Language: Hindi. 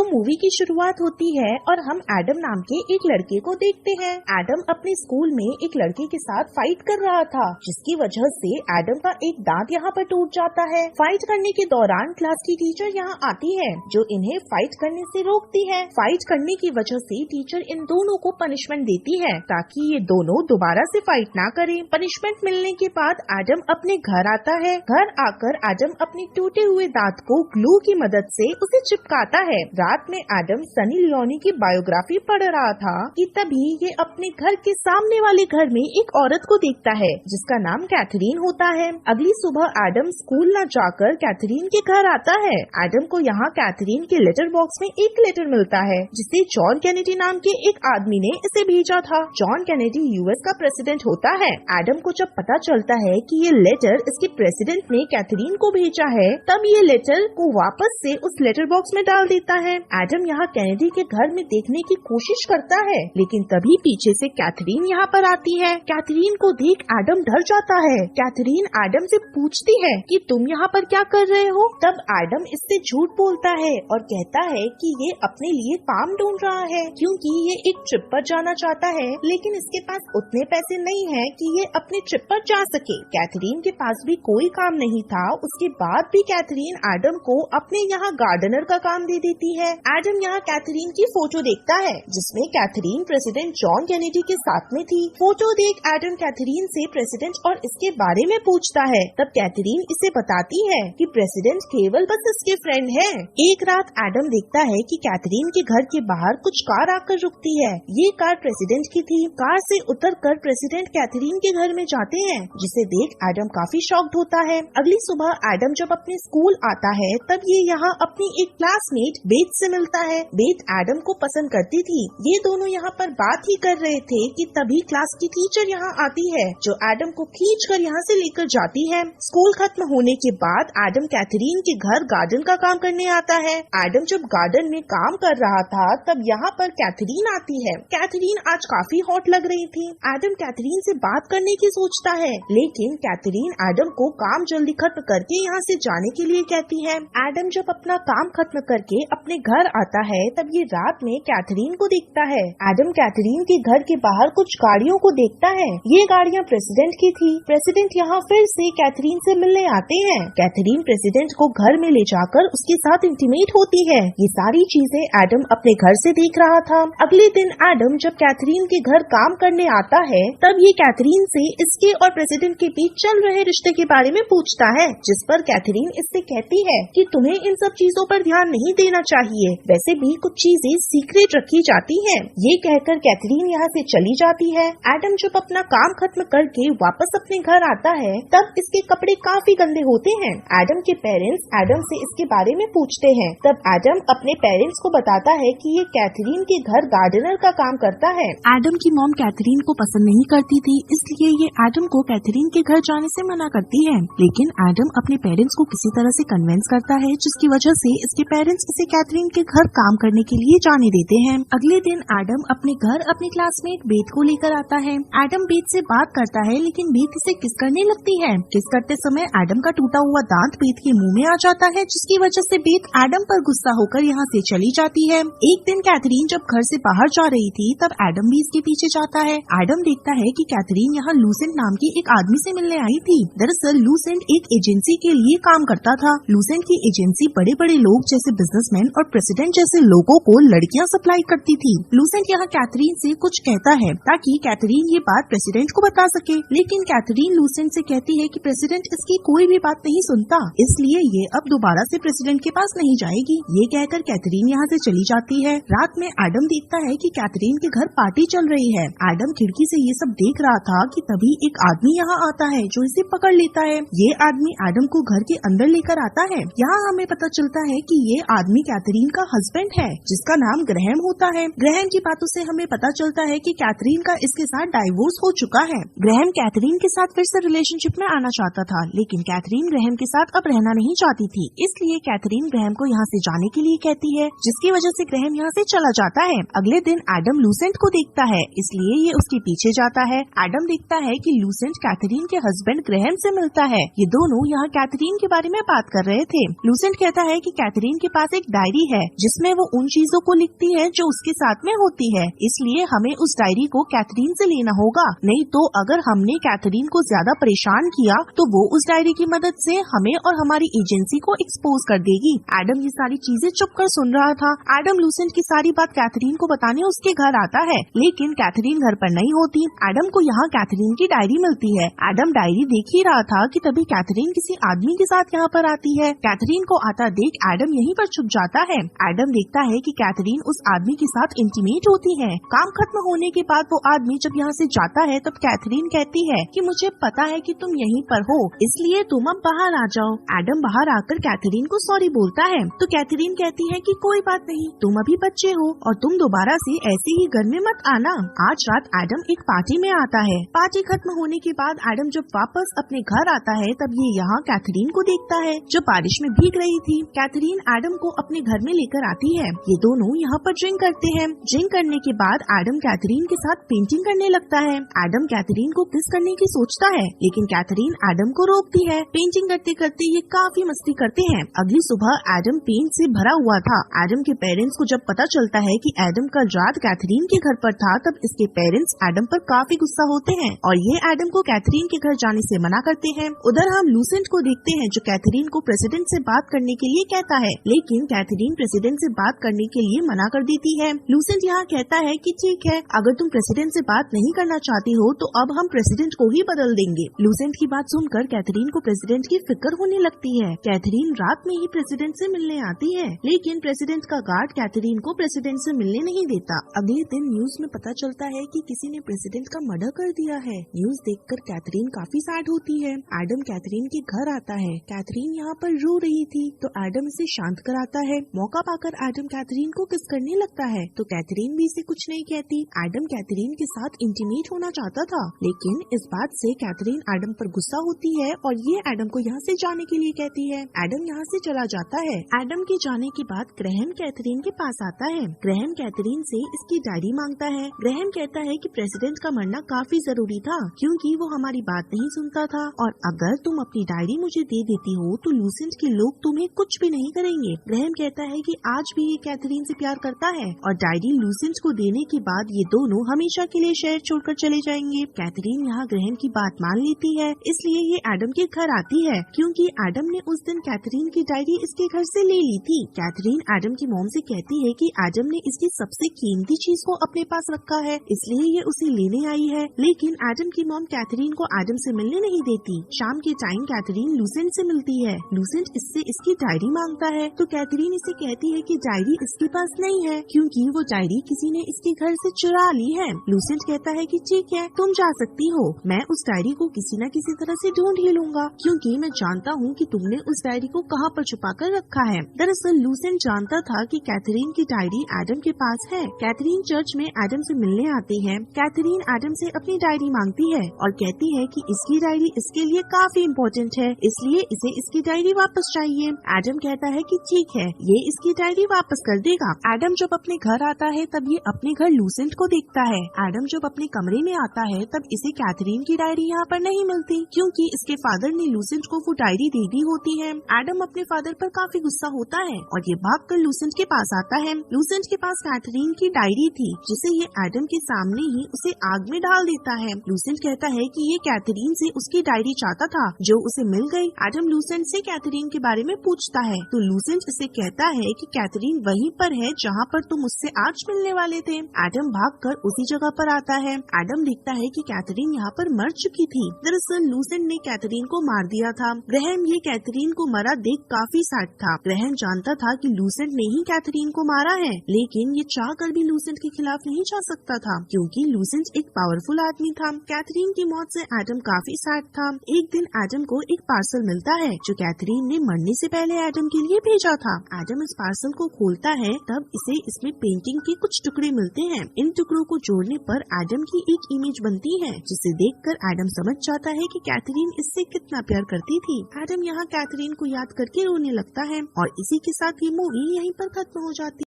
मूवी की शुरुआत होती है और हम एडम नाम के एक लड़के को देखते हैं। एडम अपने स्कूल में एक लड़के के साथ फाइट कर रहा था, जिसकी वजह से एडम का एक दांत यहाँ पर टूट जाता है। फाइट करने के दौरान क्लास की टीचर यहाँ आती है, जो इन्हें फाइट करने से रोकती है। फाइट करने की वजह से टीचर इन दोनों को पनिशमेंट देती है ताकि ये दोनों दोबारा से फाइट ना करें। पनिशमेंट मिलने के बाद एडम अपने घर आता है। घर आकर एडम अपने टूटे हुए दांत को ग्लू की मदद से उसे चिपकाता है। रात में एडम सनी लियोनी की बायोग्राफी पढ़ रहा था कि तभी ये अपने घर के सामने वाले घर में एक औरत को देखता है, जिसका नाम कैथरीन होता है। अगली सुबह एडम स्कूल न जाकर कैथरीन के घर आता है। एडम को यहाँ कैथरीन के लेटर बॉक्स में एक लेटर मिलता है, जिसे जॉन कैनेडी नाम के एक आदमी ने इसे भेजा था। जॉन कैनेडी यूएस का प्रेसिडेंट होता है। एडम को जब पता चलता है कि ये लेटर इसके प्रेसिडेंट ने कैथरीन को भेजा है, तब ये लेटर को वापस से उस लेटर बॉक्स में डाल देता है। एडम यहाँ कैनेडी के घर में देखने की कोशिश करता है, लेकिन तभी पीछे से कैथरीन यहाँ पर आती है। कैथरीन को देख एडम डर जाता है। कैथरीन एडम से पूछती है कि तुम यहाँ पर क्या कर रहे हो? तब एडम इससे झूठ बोलता है और कहता है कि ये अपने लिए काम ढूंढ रहा है, क्योंकि ये एक ट्रिप पर जाना चाहता है, लेकिन इसके पास उतने पैसे नहीं है कि ये अपने ट्रिप पर जा सके। कैथरीन के पास भी कोई काम नहीं था। उसके बाद भी कैथरीन एडम को अपने यहाँ गार्डनर का काम दे देती है। एडम यहाँ कैथरीन की फोटो देखता है, जिसमें कैथरीन प्रेसिडेंट जॉन कैनेडी के साथ में थी। फोटो देख एडम कैथरीन से प्रेसिडेंट और इसके बारे में पूछता है। तब कैथरीन इसे बताती है कि प्रेसिडेंट केवल बस इसके फ्रेंड है। एक रात एडम देखता है कि कैथरीन के घर के बाहर कुछ कार आकर रुकती है। ये कार प्रेसिडेंट की थी। कार से उतरकर प्रेसिडेंट कैथरीन के घर में जाते हैं, जिसे देख एडम काफी शॉक्ड होता है। अगली सुबह एडम जब अपने स्कूल आता है, तब ये यहाँ अपनी एक क्लासमेट बेथ से मिलता है। बेथ एडम को पसंद करती थी। ये दोनों यहाँ पर बात ही कर रहे थे कि तभी क्लास की टीचर यहाँ आती है, जो एडम को खींचकर यहाँ से लेकर जाती है। स्कूल खत्म होने के बाद एडम कैथरीन के घर गार्डन का काम करने आता है। एडम जब गार्डन में काम कर रहा था, तब यहाँ पर कैथरीन आती है। कैथरीन आज काफी हॉट लग रही थी। एडम कैथरीन से बात करने की सोचता है, लेकिन कैथरीन एडम को काम जल्दी खत्म करके यहाँ से जाने के लिए कहती है। एडम जब अपना काम खत्म करके अपने घर आता है, तब ये रात में कैथरीन को देखता है। एडम कैथरीन के घर के बाहर कुछ गाड़ियों को देखता है। ये गाड़ियाँ प्रेसिडेंट की थी। प्रेसिडेंट यहाँ फिर से कैथरीन से मिलने आते हैं। कैथरीन प्रेसिडेंट को घर में ले जाकर उसके साथ इंटीमेट होती है। ये सारी चीजें एडम अपने घर से देख रहा था। अगले दिन एडम जब कैथरीन के घर काम करने आता है, तब ये कैथरीन से इसके और प्रेसिडेंट के बीच चल रहे रिश्ते के बारे में पूछता है, जिस पर कैथरीन इससे कहती है कि तुम्हें इन सब चीजों पर ध्यान नहीं देना चाहिए। वैसे भी कुछ चीजें सीक्रेट रखी जाती हैं। ये कहकर कैथरीन यहाँ से चली जाती है। एडम जब अपना काम खत्म करके वापस अपने घर आता है, तब इसके कपड़े काफी गंदे होते हैं। एडम के पेरेंट्स एडम से इसके बारे में पूछते हैं। तब एडम अपने पेरेंट्स को बताता है कि ये कैथरीन के घर गार्डनर का काम करता है। एडम की मॉम कैथरीन को पसंद नहीं करती थी, इसलिए ये एडम को कैथरीन के घर जाने से मना करती है। लेकिन एडम अपने पेरेंट्स को किसी तरह से कन्विंस करता है, जिसकी वजह से इसके पेरेंट्स इसे कैथरीन के घर काम करने के लिए जाने देते हैं। अगले दिन एडम अपने घर अपनी क्लासमेट बेथ को लेकर आता है। एडम बेथ से बात करता है, लेकिन बेथ इसे किस करने लगती है। किस करते समय एडम का टूटा हुआ दांत बेथ के मुंह में आ जाता है, जिसकी वजह से बेथ एडम पर गुस्सा होकर यहाँ से चली जाती है। एक दिन कैथरीन जब घर से बाहर जा रही थी, तब एडम भी इसके पीछे जाता है। एडम देखता है कि कैथरीन यहाँ लूसेंट नाम के एक आदमी से मिलने आई थी। दरअसल लूसेंट एक एजेंसी के लिए काम करता था। लूसेंट की एजेंसी बड़े बड़े लोग जैसे बिजनेसमैन और प्रेसिडेंट जैसे लोगों को लड़कियां सप्लाई करती थी। लूसेंट यहाँ कैथरीन से कुछ कहता है ताकि कैथरीन ये बात प्रेसिडेंट को बता सके, लेकिन कैथरीन लूसेंट से कहती है कि प्रेसिडेंट इसकी कोई भी बात नहीं सुनता, इसलिए ये अब दोबारा से प्रेसिडेंट के पास नहीं जाएगी। ये कहकर कैथरीन यहाँ से चली जाती है। रात में एडम देखता है कि कैथरीन के घर पार्टी चल रही है। एडम खिड़की से ये सब देख रहा था कि तभी एक आदमी यहाँ आता है, जो इसे पकड़ लेता है। ये आदमी एडम को घर के अंदर लेकर आता है। यहाँ हमें पता चलता है कि ये आदमी कैथरीन का हस्बैंड है, जिसका नाम ग्रैहम होता है। ग्रैहम की बातों से हमें पता चलता है कि कैथरीन का इसके साथ डाइवोर्स हो चुका है। ग्रैहम कैथरीन के साथ फिर से रिलेशनशिप में आना चाहता था, लेकिन कैथरीन ग्रैहम के साथ अब रहना नहीं चाहती थी। इसलिए कैथरीन ग्रैहम को यहाँ से जाने के लिए कहती है, जिसकी वजह से ग्रैहम यहाँ से चला जाता है। अगले दिन एडम लूसेंट को देखता है, इसलिए ये उसके पीछे जाता है। एडम देखता है कि लूसेंट कैथरीन के हस्बैंड ग्रैहम से मिलता है। ये दोनों यहाँ कैथरीन के बारे में बात कर रहे थे। लूसेंट कहता है कि कैथरीन के पास एक डायरी है जिसमें वो उन चीजों को लिखती है जो उसके साथ में होती है। इसलिए हमें उस डायरी को कैथरीन से लेना होगा, नहीं तो अगर हमने कैथरीन को ज्यादा परेशान किया तो वो उस डायरी की मदद से हमें और हमारी एजेंसी को एक्सपोज कर देगी। एडम ये सारी चीजें चुप कर सुन रहा था। एडम लूसेंट की सारी बात कैथरीन को बताने उसके घर आता है, लेकिन कैथरीन घर पर नहीं होती। एडम को यहाँ कैथरीन की डायरी मिलती है। एडम डायरी देख ही रहा था कि तभी कैथरीन किसी आदमी के साथ यहाँ पर आती है। कैथरीन को आता देख एडम यहीं पर छुप जाता है। एडम देखता है कि कैथरीन उस आदमी के साथ इंटीमेट होती है। काम खत्म होने के बाद वो आदमी जब यहाँ से जाता है तब कैथरीन कहती है कि मुझे पता है कि तुम यहीं पर हो, इसलिए तुम अब बाहर आ जाओ। एडम बाहर आकर कैथरीन को सॉरी बोलता है तो कैथरीन कहती है कि कोई बात नहीं, तुम अभी बच्चे हो और तुम दोबारा से ऐसे ही घर में मत आना। आज रात एडम एक पार्टी में आता है। पार्टी खत्म होने के बाद एडम जब वापस अपने घर आता है तब ये यहाँ कैथरीन को देखता है जो बारिश में भीग रही थी। कैथरीन एडम को अपने घर में लेकर आती है। ये दोनों यहाँ पर ड्रिंक करते हैं। ड्रिंक करने के बाद एडम कैथरीन के साथ पेंटिंग करने लगता है। एडम कैथरीन को किस करने की सोचता है, लेकिन कैथरीन एडम को रोकती है। पेंटिंग करते करते ये काफी मस्ती करते हैं। अगली सुबह एडम पेंट से भरा हुआ था। एडम के पेरेंट्स को जब पता चलता है कि एडम कल रात कैथरीन के घर पर था तब इसके पेरेंट्स एडम पर काफी गुस्सा होते हैं और ये एडम को कैथरीन के घर जाने से मना करते हैं। उधर हम लूसेंट को देखते हैं जो कैथरीन को प्रेसिडेंट से बात करने के लिए कहता है, लेकिन कैथरीन प्रेसिडेंट से बात करने के लिए मना कर देती है। लूसेंट यहाँ कहता है कि ठीक है, अगर तुम प्रेसिडेंट से बात नहीं करना चाहती हो तो अब हम प्रेसिडेंट को ही बदल देंगे। लूसेंट की बात सुनकर कैथरीन को प्रेसिडेंट की फिक्र होने लगती है। कैथरीन रात में ही प्रेसिडेंट से मिलने आती है, लेकिन प्रेसिडेंट का गार्ड कैथरीन को प्रेसिडेंट से मिलने नहीं देता। अगले दिन न्यूज में पता चलता है कि किसी ने प्रेसिडेंट का मर्डर कर दिया है। न्यूज देखकर कैथरीन काफी सैड होती है। एडम कैथरीन के घर आता है। कैथरीन यहाँ पर रो रही थी तो एडम इसे शांत कराता है। मौका पाकर एडम कैथरीन को किस करने लगता है तो कैथरीन भी इसे कुछ नहीं कहती। एडम कैथरीन के साथ इंटीमेट होना चाहता था, लेकिन इस बात से कैथरीन एडम पर गुस्सा होती है और ये एडम को यहाँ से जाने के लिए कहती है। एडम यहाँ से चला जाता है। एडम के जाने के बाद ग्रैहम कैथरीन के पास आता है। ग्रैहम कैथरीन से इसकी डायरी मांगता है। ग्रैहम कहता है कि प्रेसिडेंट का मरना काफी जरूरी था क्योंकि वो हमारी बात नहीं सुनता था और अगर तुम अपनी डायरी मुझे दे देती हो तो लूसेंट के लोग तुम्हें कुछ भी नहीं करेंगे। ग्रैहम कहता है कि आज भी ये कैथरीन से प्यार करता है और डायरी लूसेंट को देने के बाद ये दोनों हमेशा के लिए शहर छोड़कर चले जाएंगे। कैथरीन यहाँ ग्रैहम की बात मान लेती है, इसलिए ये एडम के घर आती है क्योंकि एडम ने उस दिन कैथरीन की डायरी इसके घर से ले ली थी। कैथरीन एडम की मॉम से कहती है कि एडम ने इसकी सबसे कीमती चीज को अपने पास रखा है, इसलिए ये उसे लेने आई है। लेकिन एडम की मॉम कैथरीन को एडम से मिलने नहीं देती। शाम के टाइम कैथरीन लूसेंट से मिलती है। लूसेंट इससे इसकी डायरी मांगता है तो कैथरीन इसे कहती है कि डायरी इसके पास नहीं है क्योंकि वो डायरी किसी ने इसके घर से चुरा ली है। लूसेंट कहता है कि ठीक है, तुम जा सकती हो, मैं उस डायरी को किसी न किसी तरह से ढूंढ ही लूंगा क्योंकि मैं जानता हूँ कि तुमने उस डायरी को कहाँ पर छुपा कर रखा है। दरअसल लूसेंट जानता था कि कैथरीन की डायरी एडम के पास है। कैथरीन चर्च में एडम से मिलने आती है। कैथरीन एडम से अपनी डायरी मांगती है और कहती है कि इसकी डायरी इसके लिए काफी इम्पोर्टेंट है, इसलिए इसे इसकी डायरी वापस चाहिए। एडम कहता है कि ठीक है, ये इसकी डायरी वापस कर देगा। एडम जब अपने घर आता है तब ये अपने घर लूसेंट को देखता है। एडम जब अपने कमरे में आता है तब इसे कैथरीन की डायरी यहाँ पर नहीं मिलती क्योंकि इसके फादर ने लूसेंट को वो डायरी दे दी होती है। एडम अपने फादर पर काफी गुस्सा होता है और ये भागकर लूसेंट के पास आता है। लूसेंट के पास कैथरीन की डायरी थी जिसे ये एडम के सामने ही उसे आग में डाल देता है। लूसेंट कहता है कि ये कैथरीन से उसकी डायरी चाहता था जो उसे मिल गई। एडम लूसेंट से कैथरीन के बारे में पूछता है तो लूसेंट इसे कहता है कि कैथरीन वहीं पर है जहाँ पर तुम उससे आज मिलने वाले थे। एडम भागकर उसी जगह पर आता है। एडम देखता है कि कैथरीन यहाँ पर मर चुकी थी। दरअसल लूसेंट ने कैथरीन को मार दिया था। ग्रैहम ये कैथरीन को मरा देख काफी सैड था। ग्रैहम जानता था कि लूसेंट ने ही कैथरीन को मारा है, लेकिन ये चाह कर भी लूसेंट के खिलाफ नहीं जा सकता था क्योंकि लूसेंट एक पावरफुल आदमी था। कैथरीन की मौत से एडम काफी सैड था। एक दिन एडम को एक पार्सल मिलता है जो कैथरीन ने मरने से पहले एडम के लिए भेजा था। एडम इस पार्सल को खोलता है तब इसे इसमें पेंटिंग के कुछ टुकड़े मिलते हैं। इन टुकड़ों को जोड़ने पर एडम की एक इमेज बनती है जिसे देखकर एडम समझ जाता है कि कैथरीन इससे कितना प्यार करती थी। एडम यहाँ कैथरीन को याद करके रोने लगता है और इसी के साथ ये मूवी यहीं पर खत्म हो जाती है।